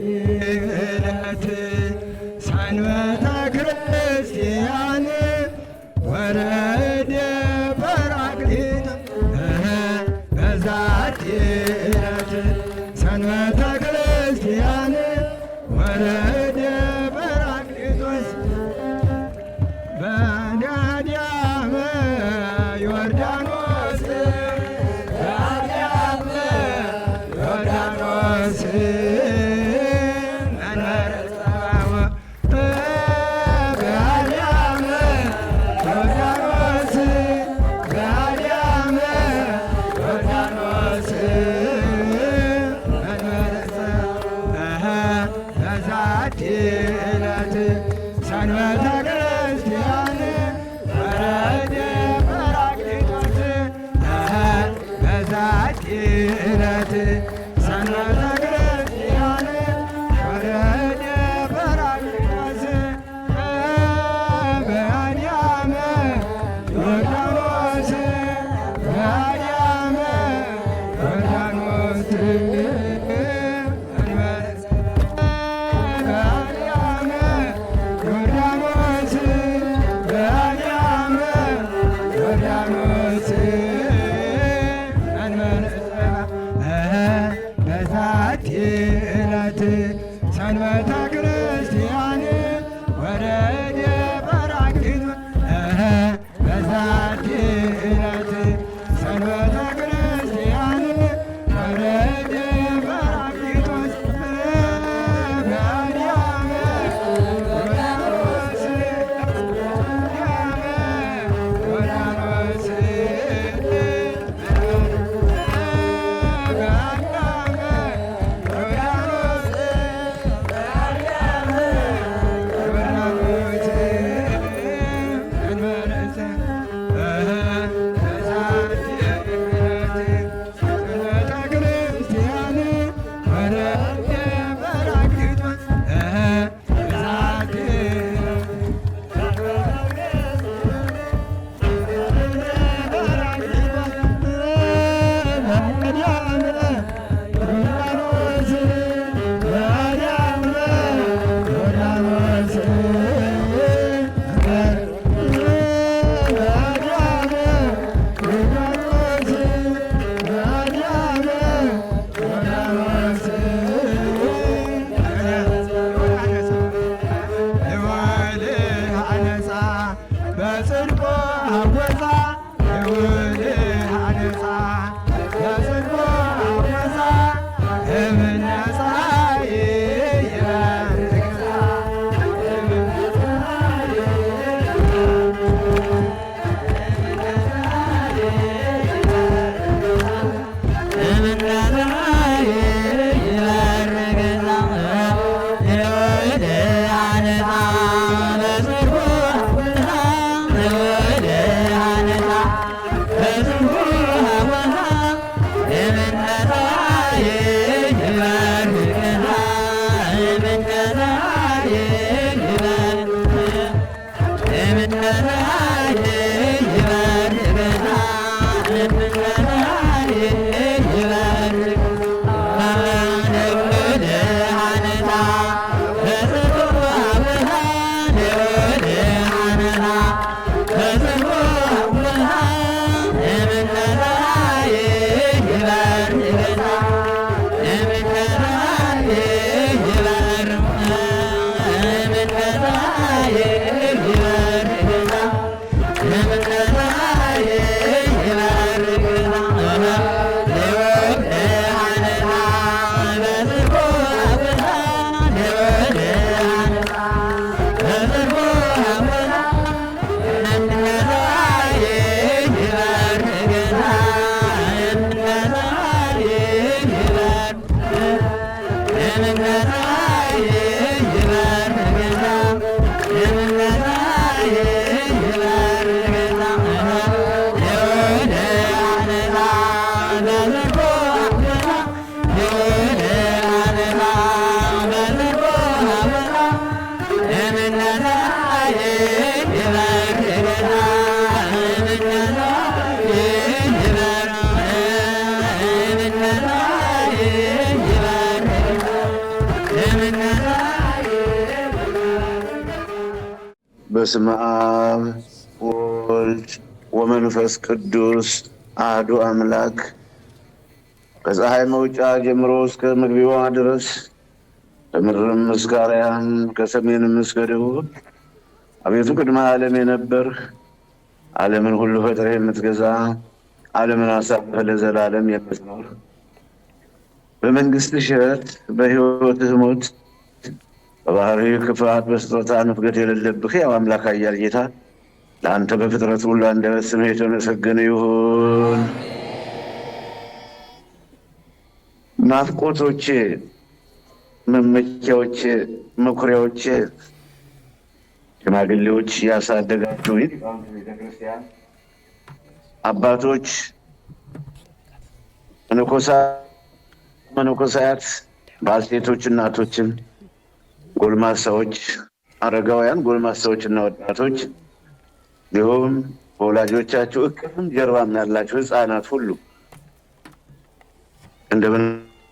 ዕለት ሰንበተ ክርስቲያን ወረደ ጰራቅሊጦስ በዛቲ ዕለት ሰንበተ ክርስቲያን ወረደ ጰራቅሊጦስ በዳድያመ ዮርዳኖስ በዳድያመ ዮርዳኖስ መንበረ ጸባዖት በዳድያመ ዮርዳኖስ በዳድያመ ዮርዳኖስ መንበረ ጸባዖት በዛቲ ዕለት ሰንበተ ክርስቲያን ወረደ ጰራቅሊጦስ በዛቲ ዕለት ሰንበተ ክርስቲያን ወረደ ጰራቅሊጦስ በዳድያመ ዮርዳኖስ በዳድያመ ዮርዳኖስ ሰንበተ ክርስቲያን ወረደ ጰራቅሊጦስ በዛቲ ዕለት ሰንበተ ክርስቲያን ወረደ ጰራቅሊጦስ በዳድያመ ዮርዳኖስ ዮርዳኖስ በጽድቁ አወፃ ልውልህ አነጻ በጽድቁ አወፃ እምነ ፀሐይ ይበርግዛ እምነ ፀሐይ ይበርግዛ ልውልህ አነጻ በጽድቁ በስመ አብ ወወልድ ወመንፈስ ቅዱስ አሐዱ አምላክ። ከፀሐይ መውጫ ጀምሮ እስከ መግቢያዋ ድረስ ከምድርም እስከ አርያም ከሰሜንም እስከ ደቡብ አቤቱ ቅድመ ዓለም የነበርህ ዓለምን ሁሉ ፈጥረህ የምትገዛ ዓለምን አሳልፈህ ለዘላለም የምትኖር በመንግሥትህ ሽረት በሕይወትህ ሞት በባህሪህ ክፋት በስጦታ ንፍገት የሌለብህ ያው አምላክ ኃያል ጌታ ለአንተ በፍጥረት ሁሉ አንደበት ስምህ የተመሰገነ ይሁን። ናፍቆቶቼ፣ መመኪያዎቼ፣ መኩሪያዎቼ ሽማግሌዎች ያሳደጋቸው ሊቃውንተ ቤተክርስቲያን አባቶች፣ መነኮሳያት፣ ባልቴቶች፣ እናቶችን፣ ጎልማሳዎች፣ አረጋውያን፣ ጎልማሳዎችና ወጣቶች እንዲሁም በወላጆቻቸው እቅፍም ጀርባም ያላቸው ሕፃናት ሁሉ እንደምን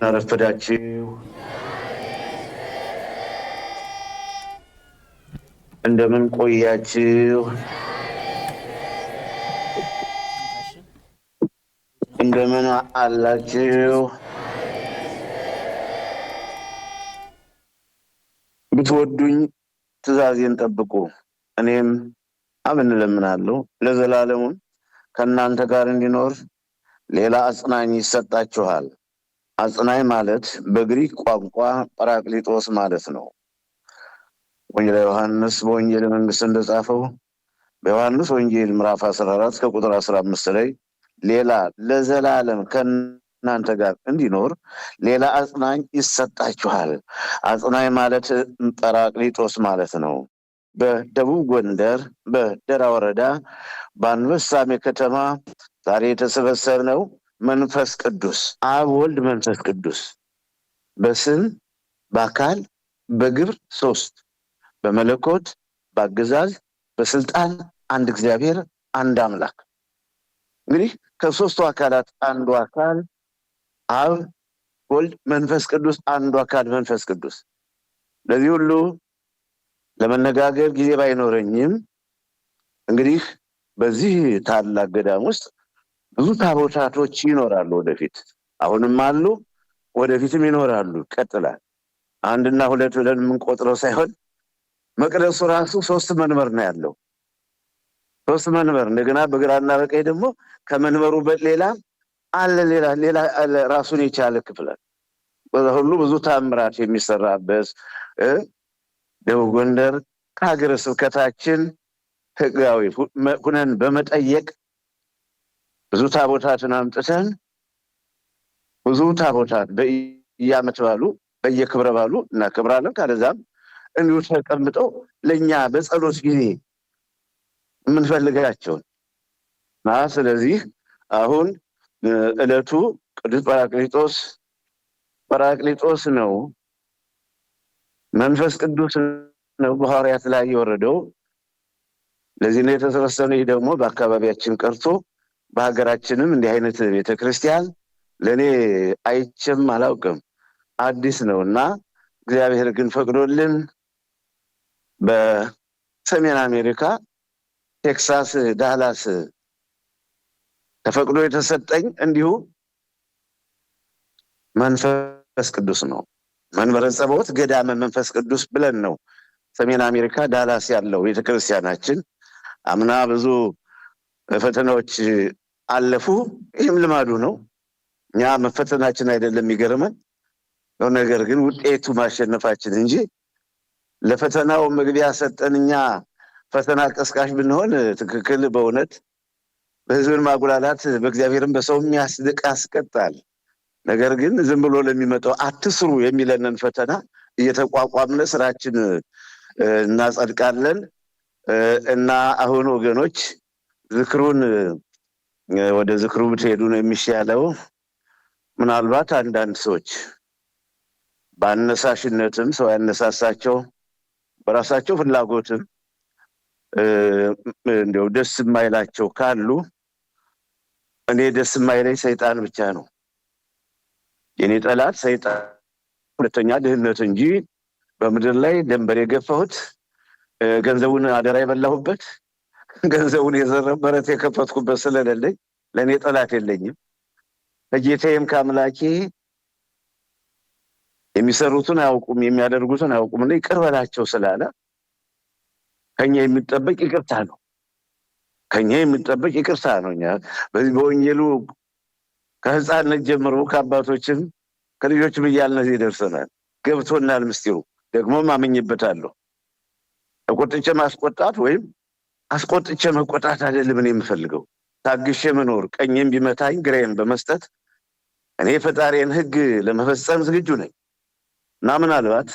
አረፈዳችሁ? እንደምን ቆያችሁ? እንደምን አላችሁ? ብትወዱኝ ትእዛዜን ጠብቁ፣ እኔም አብን እለምናለሁ ለዘላለሙን ከእናንተ ጋር እንዲኖር ሌላ አጽናኝ ይሰጣችኋል። አጽናኝ ማለት በግሪክ ቋንቋ ጰራቅሊጦስ ማለት ነው። ወንጌል ዮሐንስ በወንጌል መንግሥት እንደጻፈው በዮሐንስ ወንጌል ምዕራፍ 14 ከቁጥር 15 ላይ ሌላ ለዘላለም ከእናንተ ጋር እንዲኖር ሌላ አጽናኝ ይሰጣችኋል። አጽናኝ ማለት ጰራቅሊጦስ ማለት ነው። በደቡብ ጎንደር በደራ ወረዳ በአንበሳሜ ከተማ ዛሬ የተሰበሰብነው መንፈስ ቅዱስ አብ ወልድ መንፈስ ቅዱስ በስም በአካል በግብር ሶስት በመለኮት በአገዛዝ በስልጣን አንድ እግዚአብሔር አንድ አምላክ። እንግዲህ ከሶስቱ አካላት አንዱ አካል አብ ወልድ መንፈስ ቅዱስ አንዱ አካል መንፈስ ቅዱስ። ለዚህ ሁሉ ለመነጋገር ጊዜ ባይኖረኝም እንግዲህ በዚህ ታላቅ ገዳም ውስጥ ብዙ ታቦታቶች ይኖራሉ። ወደፊት አሁንም አሉ፣ ወደፊትም ይኖራሉ። ቀጥላል። አንድና ሁለት ብለን የምንቆጥረው ሳይሆን መቅደሱ ራሱ ሶስት መንበር ነው ያለው። ሶስት መንበር እንደገና በግራና በቀኝ ደግሞ ከመንበሩ ሌላ አለ፣ ሌላ አለ፣ ራሱን የቻለ ክፍል ሁሉ ብዙ ታምራት የሚሰራበት ደቡብ ጎንደር ከሀገረ ስብከታችን ሕጋዊ ሁነን በመጠየቅ ብዙ ታቦታትን አምጥተን ብዙ ታቦታት በየዓመት ባሉ በየክብረ ባሉ እናከብራለን። ካለዛም እንዲሁ ተቀምጠው ለእኛ በጸሎት ጊዜ የምንፈልጋቸውን ስለዚህ አሁን ዕለቱ ቅዱስ ጰራቅሊጦስ ነው። መንፈስ ቅዱስ ነው በሐዋርያት ላይ የወረደው። ለዚህ ነው የተሰበሰብነው። ይህ ደግሞ በአካባቢያችን ቀርቶ በሀገራችንም እንዲህ አይነት ቤተክርስቲያን ለእኔ አይቼም አላውቅም፣ አዲስ ነው እና እግዚአብሔር ግን ፈቅዶልን በሰሜን አሜሪካ ቴክሳስ ዳላስ ተፈቅዶ የተሰጠኝ እንዲሁ መንፈስ ቅዱስ ነው። መንበረ ጸባዖት ገዳመ መንፈስ ቅዱስ ብለን ነው ሰሜን አሜሪካ ዳላስ ያለው ቤተክርስቲያናችን። አምና ብዙ ፈተናዎች አለፉ። ይህም ልማዱ ነው። እኛ መፈተናችን አይደለም የሚገርመን ነገር ግን ውጤቱ ማሸነፋችን እንጂ ለፈተናው መግቢያ ሰጠን። እኛ ፈተና ቀስቃሽ ብንሆን ትክክል፣ በእውነት በሕዝብን ማጉላላት በእግዚአብሔርም በሰውም ያስቀጣል። ነገር ግን ዝም ብሎ ለሚመጣው አትስሩ የሚለንን ፈተና እየተቋቋምነ ስራችን እናጸድቃለን። እና አሁን ወገኖች ዝክሩን ወደ ዝክሩ ብትሄዱ ነው የሚሻለው። ምናልባት አንዳንድ ሰዎች በአነሳሽነትም ሰው ያነሳሳቸው በራሳቸው ፍላጎትም እንዲያው ደስ የማይላቸው ካሉ እኔ ደስ የማይለኝ ሰይጣን ብቻ ነው። የኔ ጠላት ሰይጣን፣ ሁለተኛ ድህነት እንጂ በምድር ላይ ደንበር የገፋሁት ገንዘቡን አደራ የበላሁበት ገንዘቡን የዘረበረት የከፈትኩበት ስለሌለኝ ለእኔ ጠላት የለኝም። ከጌታዬም ከአምላኬ የሚሰሩትን አያውቁም የሚያደርጉትን አያውቁም እና ይቅር በላቸው ስላለ ከኛ የሚጠበቅ ይቅርታ ነው። ከኛ የሚጠበቅ ይቅርታ ነው። እኛ በዚህ በወንጌሉ ከህፃንነት ጀምሮ ከአባቶችም ከልጆችም እያልን እዚህ ደርሰናል። ገብቶናል ምስጢሩ። ደግሞም አምኜበታለሁ። ተቆጥቼ ማስቆጣት ወይም አስቆጥቼ መቆጣት አይደለም እኔ የምፈልገው። ታግሼ መኖር፣ ቀኝም ቢመታኝ ግራዬን በመስጠት እኔ ፈጣሪን ህግ ለመፈጸም ዝግጁ ነኝ እና ምናልባት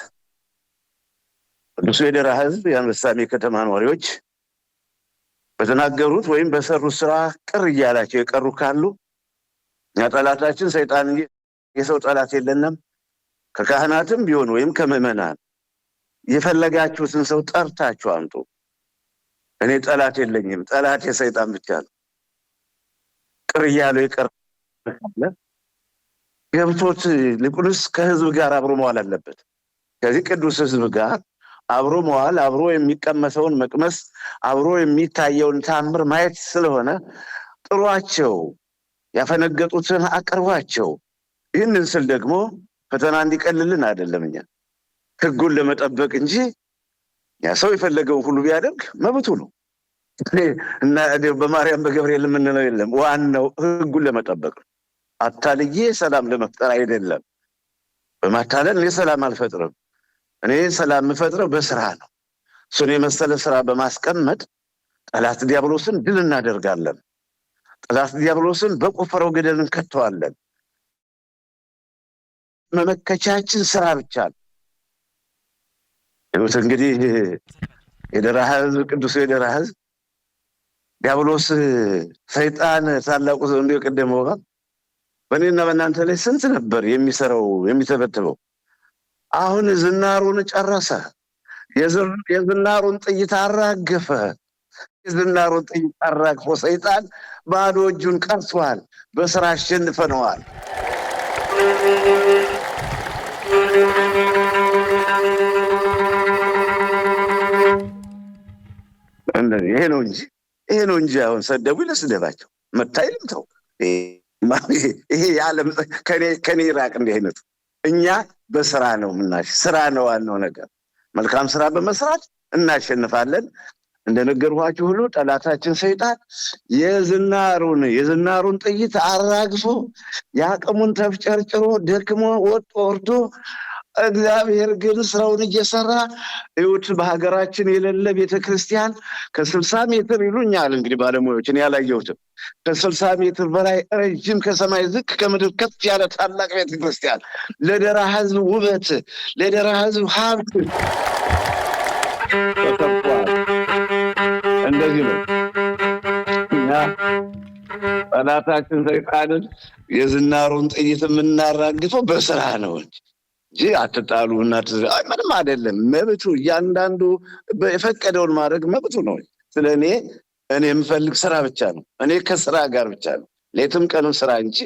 ቅዱሱ የደራ ህዝብ የአንበሳሜ ከተማ ነዋሪዎች በተናገሩት ወይም በሰሩት ስራ ቅር እያላቸው የቀሩ ካሉ እኛ ጠላታችን ሰይጣን እንጂ የሰው ጠላት የለንም። ከካህናትም ቢሆን ወይም ከምዕመናን የፈለጋችሁትን ሰው ጠርታችሁ አምጡ። እኔ ጠላት የለኝም። ጠላት የሰይጣን ብቻ ነው። ቅር እያለው የቀረ ገብቶት ልቁንስ ከህዝብ ጋር አብሮ መዋል አለበት። ከዚህ ቅዱስ ህዝብ ጋር አብሮ መዋል፣ አብሮ የሚቀመሰውን መቅመስ፣ አብሮ የሚታየውን ታምር ማየት ስለሆነ ጥሯቸው፣ ያፈነገጡትን አቅርቧቸው። ይህንን ስል ደግሞ ፈተና እንዲቀልልን አይደለም፣ እኛ ህጉን ለመጠበቅ እንጂ ያ ሰው የፈለገውን ሁሉ ቢያደርግ መብቱ ነው እና በማርያም በገብርኤል የምንለው የለም። ዋናው ህጉን ለመጠበቅ ነው። አታልዬ ሰላም ለመፍጠር አይደለም። በማታለል እኔ ሰላም አልፈጥርም። እኔ ሰላም የምፈጥረው በስራ ነው። እሱን የመሰለ ስራ በማስቀመጥ ጠላት ዲያብሎስን ድል እናደርጋለን። ጠላት ዲያብሎስን በቆፈረው ገደል እንከተዋለን። መመከቻችን ስራ ብቻ ነው። ይሁት እንግዲህ የደራ ህዝብ፣ ቅዱስ የደራ ህዝብ ዲያብሎስ ሰይጣን ታላቁ ዘንዶ የቀደመው በእኔና በእናንተ ላይ ስንት ነበር የሚሰራው የሚተበትበው። አሁን ዝናሩን ጨረሰ። የዝናሩን ጥይት አራገፈ። የዝናሩን ጥይት አራግፎ ሰይጣን ባዶ እጁን ቀርቷል። በስራ አሸንፈነዋል። ይሄ ነው እንጂ አሁን ሰደቡ ለስደባቸው መታይልም ተው። ይሄ የዓለም ከኔ ራቅ። እንዲህ አይነቱ እኛ በስራ ነው ምናሽ ስራ ነው ዋናው ነገር። መልካም ስራ በመስራት እናሸንፋለን። እንደነገርኋችሁ ሁሉ ጠላታችን ሰይጣን የዝናሩን ጥይት አራግፎ የአቅሙን ተፍጨርጭሮ ደክሞ ወጦ ወርዶ እግዚአብሔር ግን ስራውን እየሰራ እዩት። በሀገራችን የሌለ ቤተክርስቲያን ከ60 ሜትር ይሉኛል እንግዲህ ባለሙያዎች፣ እኔ ያላየሁትም ከ60 ሜትር በላይ ረጅም ከሰማይ ዝቅ ከምድር ከፍ ያለ ታላቅ ቤተክርስቲያን ለደራ ህዝብ ውበት፣ ለደራ ህዝብ ሀብት ተሰጥቷል። እንደዚህ ነው እና ጠላታችን ሰይጣንን የዝናሩን ጥይት የምናራግፈው በስራ ነው እንጂ አትጣሉ እና ምንም አይደለም። መብቱ እያንዳንዱ የፈቀደውን ማድረግ መብቱ ነው። ስለ እኔ የምፈልግ ስራ ብቻ ነው። እኔ ከስራ ጋር ብቻ ነው ሌትም ቀንም ስራ እንጂ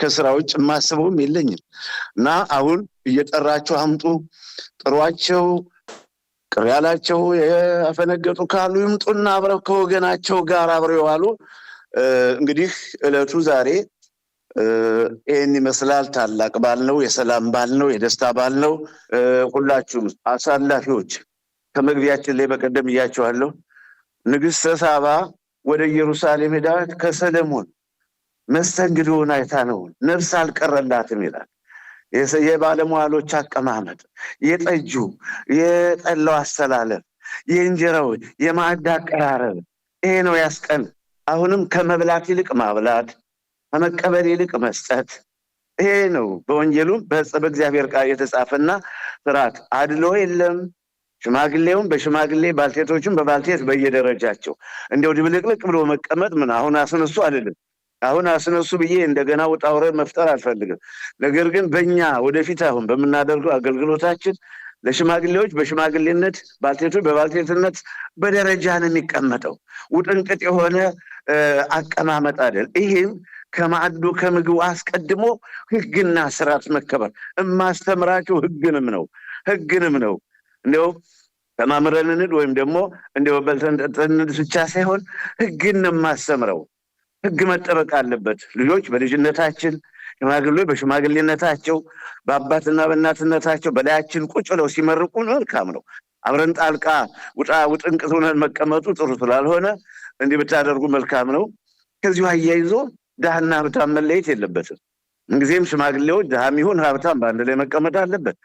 ከስራ ውጭ የማስበውም የለኝም እና አሁን እየጠራችሁ አምጡ፣ ጥሯቸው። ቅር ያላቸው ያፈነገጡ ካሉ ይምጡና አብረው ከወገናቸው ጋር አብረው ይዋሉ። እንግዲህ እለቱ ዛሬ ይህን ይመስላል። ታላቅ በዓል ነው፣ የሰላም በዓል ነው፣ የደስታ በዓል ነው። ሁላችሁም አሳላፊዎች ከመግቢያችን ላይ በቀደም እያቸዋለሁ። ንግሥተ ሳባ ወደ ኢየሩሳሌም ሄዳ ከሰለሞን መስተንግዶውን አይታ ነው ነፍስ አልቀረላትም ይላል። የባለሟሎች አቀማመጥ፣ የጠጁ የጠላው አስተላለፍ፣ የእንጀራው የማዕድ አቀራረብ ይሄ ነው ያስቀን። አሁንም ከመብላት ይልቅ ማብላት፣ ከመቀበል ይልቅ መስጠት ይሄ ነው በወንጌሉም በእግዚአብሔር ቃል የተጻፈና ስርዓት። አድሎ የለም። ሽማግሌውም በሽማግሌ ባልቴቶችም በባልቴት በየደረጃቸው እንዲያው ድብልቅልቅ ብሎ መቀመጥ ምን አሁን አስነሱ አይደለም። አሁን አስነሱ ብዬ እንደገና ውጣ ውረድ መፍጠር አልፈልግም። ነገር ግን በእኛ ወደፊት አሁን በምናደርገው አገልግሎታችን ለሽማግሌዎች በሽማግሌነት ባልቴቶች በባልቴትነት በደረጃ ነው የሚቀመጠው። ውጥንቅጥ የሆነ አቀማመጥ አይደል። ይህም ከማዕዱ ከምግቡ አስቀድሞ ህግና ስርዓት መከበር። እማስተምራቸው ህግንም ነው እንዲያው ተማምረን እንሂድ ወይም ደግሞ እንደው በልተን ጠጥተን እንሂድ ብቻ ሳይሆን ሕግን ነው የማስተምረው። ሕግ መጠበቅ አለበት። ልጆች በልጅነታችን፣ ሽማግሌዎች በሽማግሌነታቸው፣ በአባትና በእናትነታቸው በላያችን ቁጭ ብለው ሲመርቁ መልካም ነው። አብረን ጣልቃ ውጥንቅጥ ሆነን መቀመጡ ጥሩ ስላልሆነ እንዲህ ብታደርጉ መልካም ነው። ከዚሁ አያይዞ ድሃና ሀብታም መለየት የለበትም። ምንጊዜም ሽማግሌዎች ድሃም ይሁን ሀብታም በአንድ ላይ መቀመጥ አለበት።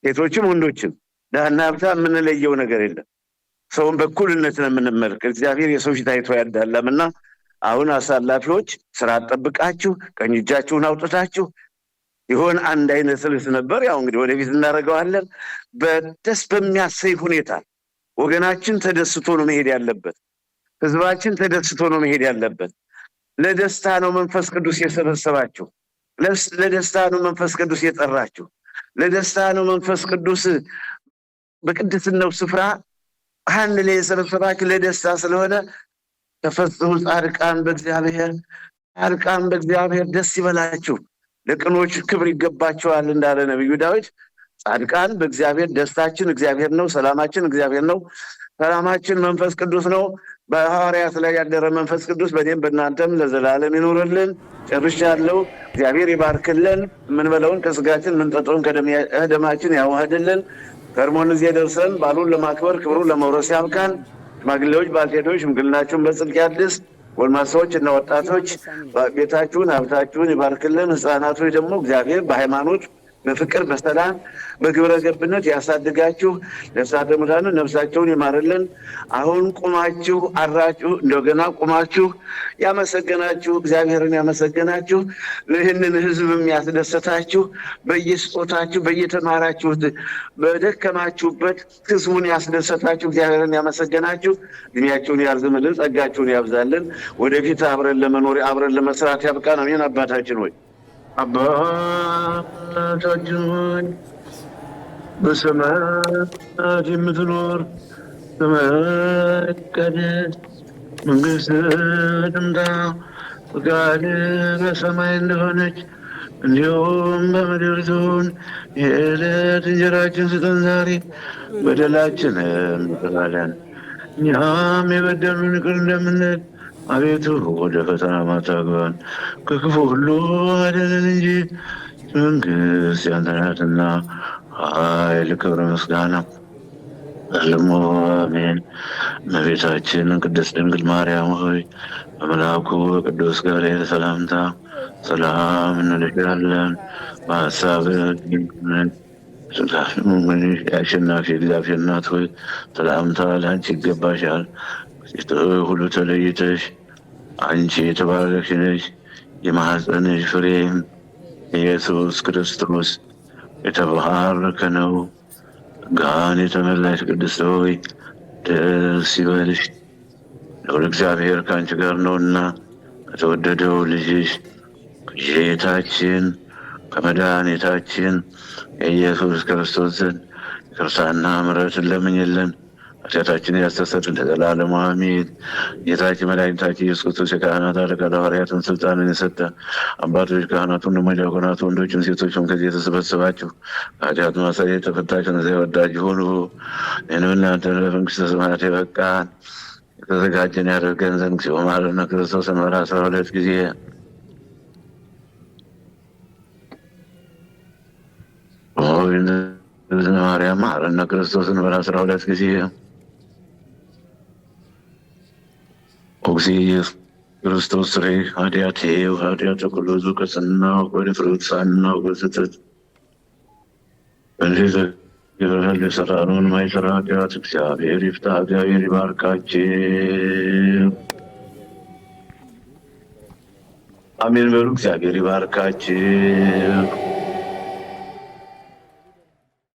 ሴቶችም ወንዶችም ድሃና ሀብታም የምንለየው ነገር የለም። ሰውን በኩልነት ነው የምንመለከት። እግዚአብሔር የሰው ፊት አይቶ አያዳላምና አሁን አሳላፊዎች ስራ ጠብቃችሁ ቀኝ እጃችሁን አውጥታችሁ ይሆን አንድ አይነት ልብስ ነበር። ያው እንግዲህ ወደፊት እናደርገዋለን። በደስ በሚያሰይ ሁኔታ ወገናችን ተደስቶ ነው መሄድ ያለበት። ህዝባችን ተደስቶ ነው መሄድ ያለበት። ለደስታ ነው መንፈስ ቅዱስ የሰበሰባችሁ። ለደስታ ነው መንፈስ ቅዱስ የጠራችሁ። ለደስታ ነው መንፈስ ቅዱስ በቅድስናው ስፍራ አንድ ላይ የሰበሰባችሁ ለደስታ ስለሆነ ተፈሥሑ ጻድቃን በእግዚአብሔር፣ ጻድቃን በእግዚአብሔር ደስ ይበላችሁ፣ ለቅኖች ክብር ይገባቸዋል እንዳለ ነቢዩ ዳዊት። ጻድቃን በእግዚአብሔር፣ ደስታችን እግዚአብሔር ነው። ሰላማችን እግዚአብሔር ነው። ሰላማችን መንፈስ ቅዱስ ነው። በሐዋርያት ላይ ያደረ መንፈስ ቅዱስ በእኔም በእናንተም ለዘላለም ይኖርልን። ጨርሻለሁ። እግዚአብሔር ይባርክልን። የምንበለውን ከስጋችን የምንጠጣውን ከደማችን ያዋህድልን። ከርሞን ጊዜ ደርሰን ባሉን ለማክበር ክብሩን ለመውረስ ያብቃን። ሽማግሌዎች፣ ባልቴቶች ሽምግልናችሁን በጽድቅ ያድስ። ጎልማሶች እና ወጣቶች ቤታችሁን ሀብታችሁን ይባርክልን። ሕፃናቶች ደግሞ እግዚአብሔር በሃይማኖት በፍቅር በሰላም በግብረ ገብነት ያሳድጋችሁ። ነፍሳተ ሙታንን ነፍሳቸውን ይማርልን። አሁን ቁማችሁ አራችሁ እንደገና ቁማችሁ ያመሰገናችሁ እግዚአብሔርን ያመሰገናችሁ ይህንን ሕዝብ የሚያስደሰታችሁ በየስጦታችሁ በየተማራችሁት በደከማችሁበት ሕዝቡን ያስደሰታችሁ እግዚአብሔርን ያመሰገናችሁ እድሜያችሁን ያርዝምልን፣ ጸጋችሁን ያብዛልን። ወደፊት አብረን ለመኖር አብረን ለመስራት ያብቃን። አሜን። አባታችን ሆይ አባታችን ሆይ በሰማያት የምትኖር ስምህ ይቀደስ፣ መንግሥትህ ትምጣ፣ ፈቃድህ በሰማይ እንደሆነች እንዲሁም በምድር ትሁን። የዕለት እንጀራችንን ስጠን ዛሬ፣ በደላችንን ይቅር በለን እኛም የበደሉንን ይቅር እንደምንል፣ አቤቱ ወደ ፈተና አታግባን ከክፉ ሁሉ አድነን እንጂ መንግሥት ያንተ ናትና ኃይል፣ ክብር፣ ምስጋና ለዘላለሙ አሜን። እመቤታችን ቅድስት ድንግል ማርያም ሆይ በመልአኩ በቅዱስ ገብርኤል ሰላምታ ሰላም እንልሻለን። በሐሳብሽ ድንግል ነሽ፣ የአሸናፊ እግዚአብሔር እናት ሆይ ሰላምታ ለአንቺ ይገባሻል። ሴቶች ሁሉ ተለይተሽ አንቺ የተባረክሽ ነሽ። የማኅፀንሽ ፍሬም ኢየሱስ ክርስቶስ የተባረከ ነው። ጸጋን የተመላሽ ቅድስት ሆይ ደስ ይበልሽ፣ ልዑል እግዚአብሔር ከአንቺ ጋር ነውና ከተወደደው ልጅሽ ከጌታችን ከመድኃኒታችን የኢየሱስ ክርስቶስ ዘንድ ይቅርታና ምሕረትን ለምኝልን ኃጢአታችንን ያስተሰርይልን ለዘላለሙ አሜን። ጌታችን መድኃኒታችን ኢየሱስ ክርስቶስ የካህናት አለቃ ለሐዋርያትም ስልጣንን የሰጠ አባቶች ካህናቱን ደግሞ ዲያቆናቱ ወንዶችም ሴቶችም ከዚህ የተሰበሰባችሁ ከኃጢአት ማሰሪያ የተፈታችሁ ነዚያ ወዳጅ ሆኑ። ይህንም እናንተ ለመንግሥተ ሰማያት የበቃን የተዘጋጀን ያደርገን ዘንድ እግዚኦ መሐረነ ክርስቶስ እንበል 12 ጊዜ። ማርያም መሐረነ ክርስቶስ እንበል 12 ጊዜ። እግዚእ ክርስቶስ ስርይ ኃጢአቴ ወኃጢአተ ኩሉ ሕዝብ ከስናውቅ ወድፍረት ሳናውቅ በስህተት በዚህ ይበል የሠራነውን የማይሠራ ኃጢአት እግዚአብሔር ይፍታ። እግዚአብሔር ይባርካችሁ። አሜን በሉ። እግዚአብሔር ይባርካችሁ።